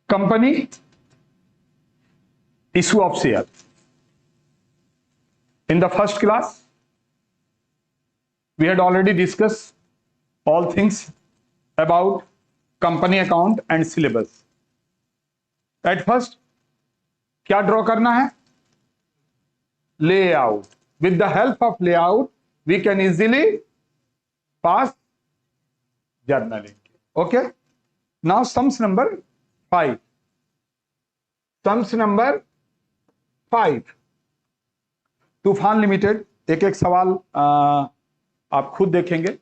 company issue of share. In the first class, we had already discussed all things about company account and syllabus. At first, क्या draw करना है? Layout. With the help of layout, we can easily pass journaling. Okay. Now sums number 5. Sums number 5. तूफान limited, एक एक सवाल आप खुद देखेंगे।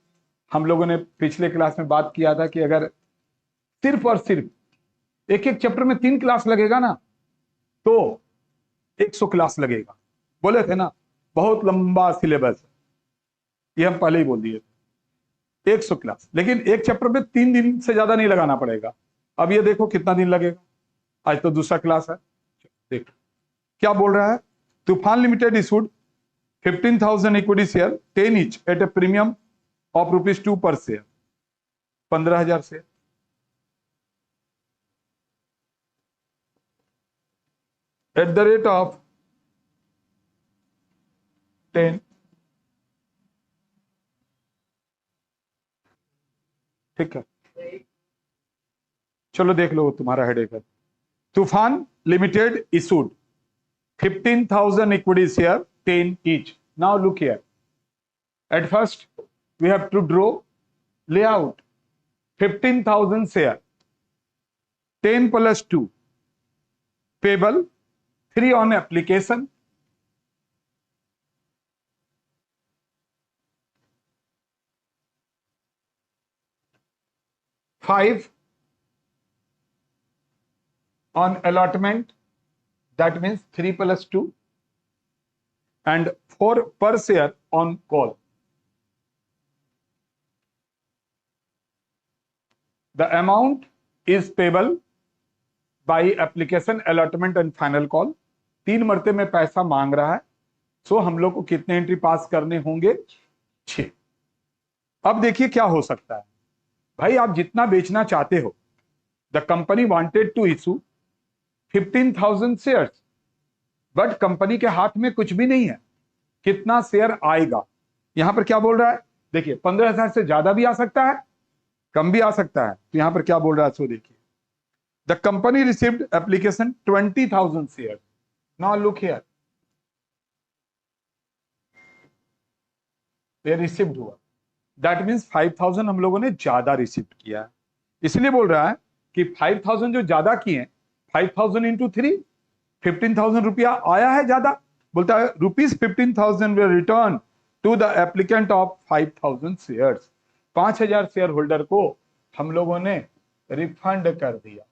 हम लोगों ने पिछले क्लास में बात किया था कि अगर सिर्फ और सिर्फ एक एक चैप्टर में 3 क्लास लगेगा ना तो 100 क्लास लगेगा। बोले थे ना, बहुत लंबा सिलेबस है, ये हम पहले ही बोल दिए थे। 100 क्लास, लेकिन एक चैप्टर में 3 दिन से ज्यादा नहीं लगाना पड़ेगा। अब ये देखो कितना दिन लगेगा। आज तो दूसरा क्लास है। देखो क्या बोल रहा है। Toofan limited issued 15,000 equity share 10 each at a premium of ₹2 per share. 15,000 share. At the rate of 10। ठीक है, चलो देख लो, तुम्हारा हेडेक है। Toofan limited issued 15,000 equity share 10 each. Now look here. At first, we have to draw layout. 15,000 share 10 plus 2 payable, 3 on application, 5 on allotment, that means 3 plus 2, and 4 per share on call. The amount is payable by application, allotment and final call. 3 मरते में पैसा मांग रहा है। सो हम लोग को कितने एंट्री पास करने होंगे? 6। अब देखिए क्या हो सकता है। भाई आप जितना बेचना चाहते हो, the company wanted to issue 15,000 shares, but company के हाथ में कुछ भी नहीं है। कितना शेयर आएगा? यहां पर क्या बोल रहा है? देखिए 15,000 से ज्यादा भी आ सकता है, कम भी आ सकता है। तो यहां पर क्या बोल रहा है सो देखिए। The company received application 20,000 share. Now look here, ये रिसीव्ड हुआ, दैट मीन्स 5,000 हम लोगों ने ज्यादा रिसीव किया है। इसलिए बोल रहा है कि 5,000 जो ज्यादा किए, 5,000 इंटू 3, 15,000 रुपया आया है ज्यादा। बोलता है ₹15,000 will return to the applicant of 5,000 shares. 5,000 share holder को हम लोगों ने रिफंड कर दिया।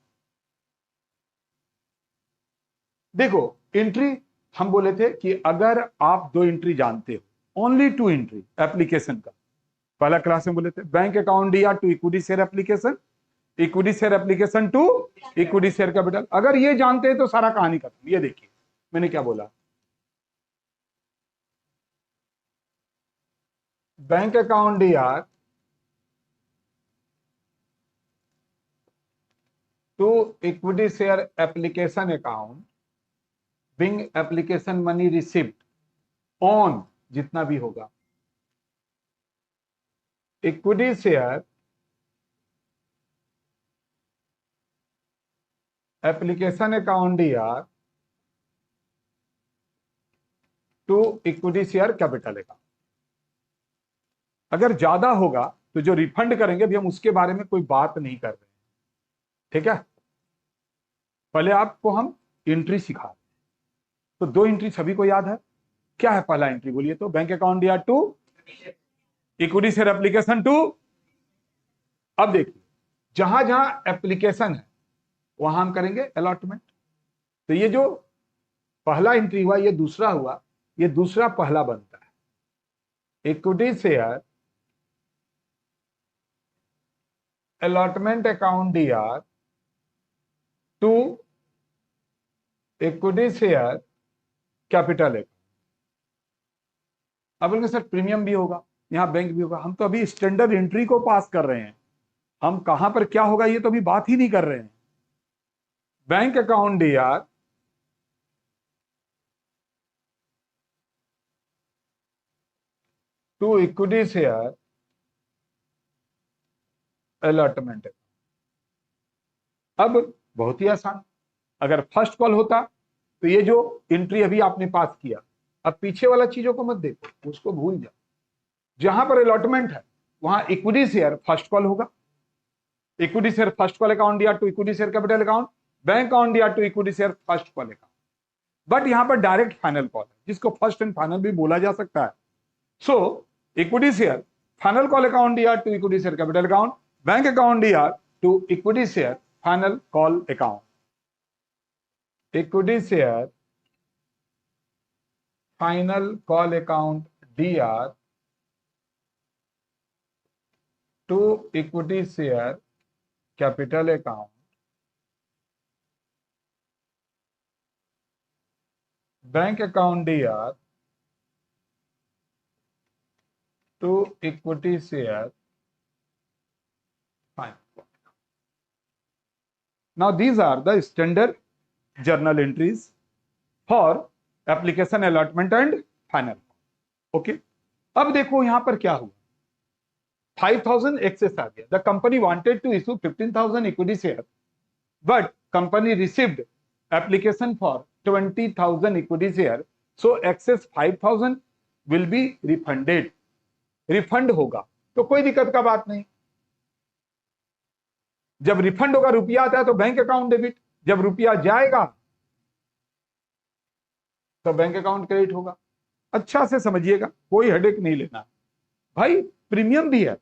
देखो एंट्री हम बोले थे कि अगर आप 2 एंट्री जानते हो, ओनली 2 एंट्री एप्लीकेशन का, पहला क्लास में बोले थे बैंक अकाउंट दिया to equity share application, equity share application to equity share capital. अगर ये जानते हैं तो सारा कहानी खत्म। ये देखिए मैंने क्या बोला, बैंक अकाउंट दिया to equity share application account, being application money receipt on, जितना भी होगा, इक्विटी शेयर एप्लीकेशन अकाउंट दिया to equity share capital account. अगर ज्यादा होगा तो जो रिफंड करेंगे भी हम उसके बारे में कोई बात नहीं कर रहे हैं। ठीक है, पहले आपको हम एंट्री सिखा रहे हैं। तो 2 एंट्री सभी को याद है। क्या है पहला एंट्री बोलिए तो? बैंक अकाउंट दिया to equity share application to. अब देखिए जहां जहां एप्लीकेशन है वहां हम करेंगे अलॉटमेंट। तो ये जो पहला एंट्री हुआ, ये दूसरा हुआ, ये दूसरा पहला बनता है। इक्विटी शेयर अलॉटमेंट अकाउंट दिया to equity share capital account. अब बोलेंगे सर प्रीमियम भी होगा, यहां बैंक भी होगा। हम तो अभी स्टैंडर्ड एंट्री को पास कर रहे हैं, हम कहां पर क्या होगा ये तो अभी बात ही नहीं कर रहे हैं। Bank account DR to equity share allotment. अब बहुत ही आसान, अगर फर्स्ट कॉल होता तो ये जो एंट्री अभी आपने पास किया, अब पीछे वाला चीजों को मत देखो, उसको भूल जाओ। जहां पर अलॉटमेंट है वहां इक्विटी शेयर फर्स्ट कॉल होगा, equity share first call account दिया to equity share capital account, bank account दिया to equity share first call account. But यहां पर डायरेक्ट फाइनल कॉल है, जिसको फर्स्ट एंड फाइनल भी बोला जा सकता है। So equity share final call account दिया to equity share capital account, bank account दिया to equity share final call account. Equity share final call account DR to equity share capital account, bank account DR to equity share final. Now these are the standard journal entries for application allotment and final. Okay. अब देखो यहां पर क्या हुआ, 5,000 excess आ गया. The company wanted to issue 15,000 equity share, but company received application for 20,000 equity share. So excess 5,000 will be refunded. Refund होगा तो कोई दिक्कत का बात नहीं। जब रिफंड होगा, रुपया आता है तो बैंक अकाउंट डेबिट, जब रुपया जाएगा तो बैंक अकाउंट क्रेडिट होगा। अच्छा से समझिएगा, कोई हेडेक नहीं लेना भाई। प्रीमियम भी है,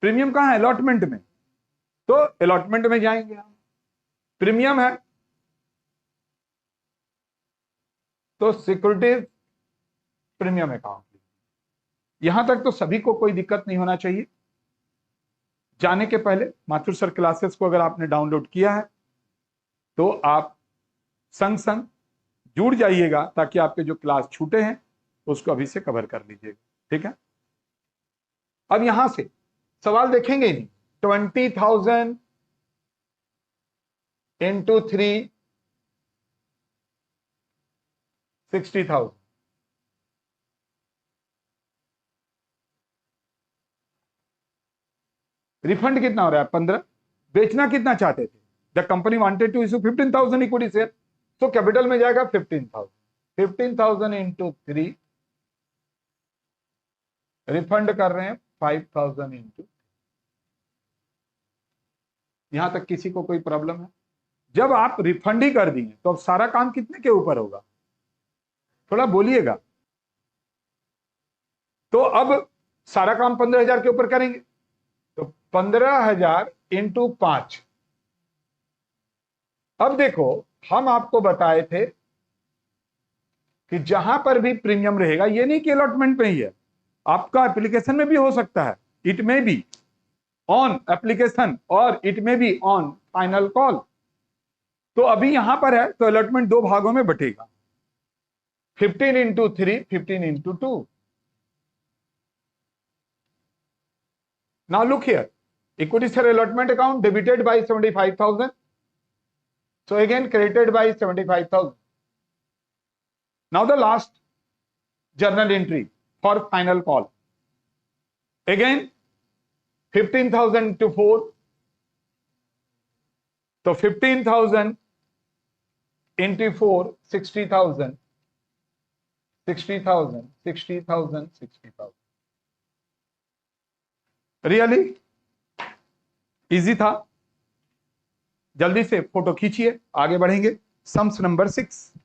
प्रीमियम कहां है? अलॉटमेंट में, तो अलॉटमेंट में जाएंगे हम। प्रीमियम है तो सिक्योरिटीज प्रीमियम अकाउंट। यहां तक तो सभी को कोई दिक्कत नहीं होना चाहिए। जाने के पहले माथुर सर क्लासेस को अगर आपने डाउनलोड किया है तो आप संग संग जुड़ जाइएगा, ताकि आपके जो क्लास छूटे हैं उसको अभी से कवर कर लीजिएगा। ठीक है, अब यहां से सवाल देखेंगे ही नहीं। 20,000 इंटू 3 60,000। रिफंड कितना हो रहा है? 15। बेचना कितना चाहते थे? The company wanted to issue 15,000 equity share, तो कैपिटल में जाएगा 15,000। 15,000 इंटू 3, रिफंड कर रहे हैं 5,000 इंटू। यहां तक किसी को कोई प्रॉब्लम है? जब आप रिफंड ही कर दिए तो अब सारा काम कितने के ऊपर होगा? थोड़ा बोलिएगा। तो अब सारा काम 15,000 के ऊपर करेंगे, तो 15,000 इंटू 5। अब देखो, हम आपको बताए थे कि जहां पर भी प्रीमियम रहेगा, ये नहीं कि अलॉटमेंट में ही है, आपका एप्लीकेशन में भी हो सकता है। It may be on application और it may be on final call. तो अभी यहां पर है तो अलॉटमेंट दो भागों में बटेगा, 15 into 3, 15 into 2। Now look here, equity share allotment account debited by 75,000. So again credited by 75,000. Now the last journal entry for final call. Again 15,000 to 4. So 15,000 into 4, 60,000. 60,000, 60,000, 60,000. Really easy था। जल्दी से फोटो खींचिए, आगे बढ़ेंगे। Sums number 6।